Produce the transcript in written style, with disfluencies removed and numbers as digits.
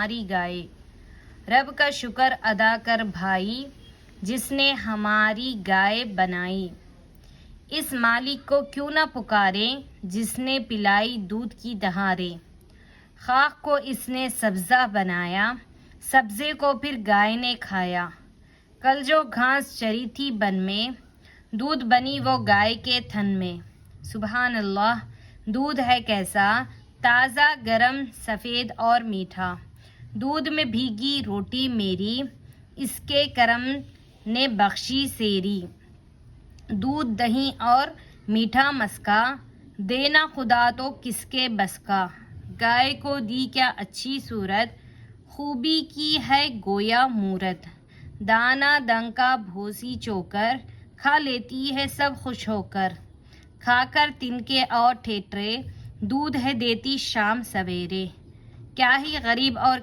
ہماری گائے۔ رب کا شکر ادا کر بھائی، جس نے ہماری گائے بنائی۔ اس مالک کو کیوں نہ پکاریں، جس نے پلائی دودھ کی دھاریں۔ خاک کو اس نے سبزہ بنایا، سبزے کو پھر گائے نے کھایا۔ کل جو گھاس چری تھی بن میں، دودھ بنی وہ گائے کے تھن میں۔ سبحان اللہ، دودھ ہے کیسا، تازہ گرم سفید اور میٹھا۔ دودھ میں بھیگی روٹی میری، اس کے کرم نے بخشی سیری۔ دودھ دہی اور میٹھا مسکا، دینا خدا تو کس کے بس کا۔ گائے کو دی کیا اچھی صورت، خوبی کی ہے گویا مورت۔ دانہ ڈنکا بھوسی چوکر، کھا لیتی ہے سب خوش ہو کر۔ کھا کر تنکے اور ٹھیٹھرے، دودھ ہے دیتی شام سویرے۔ کیا ہی غریب اور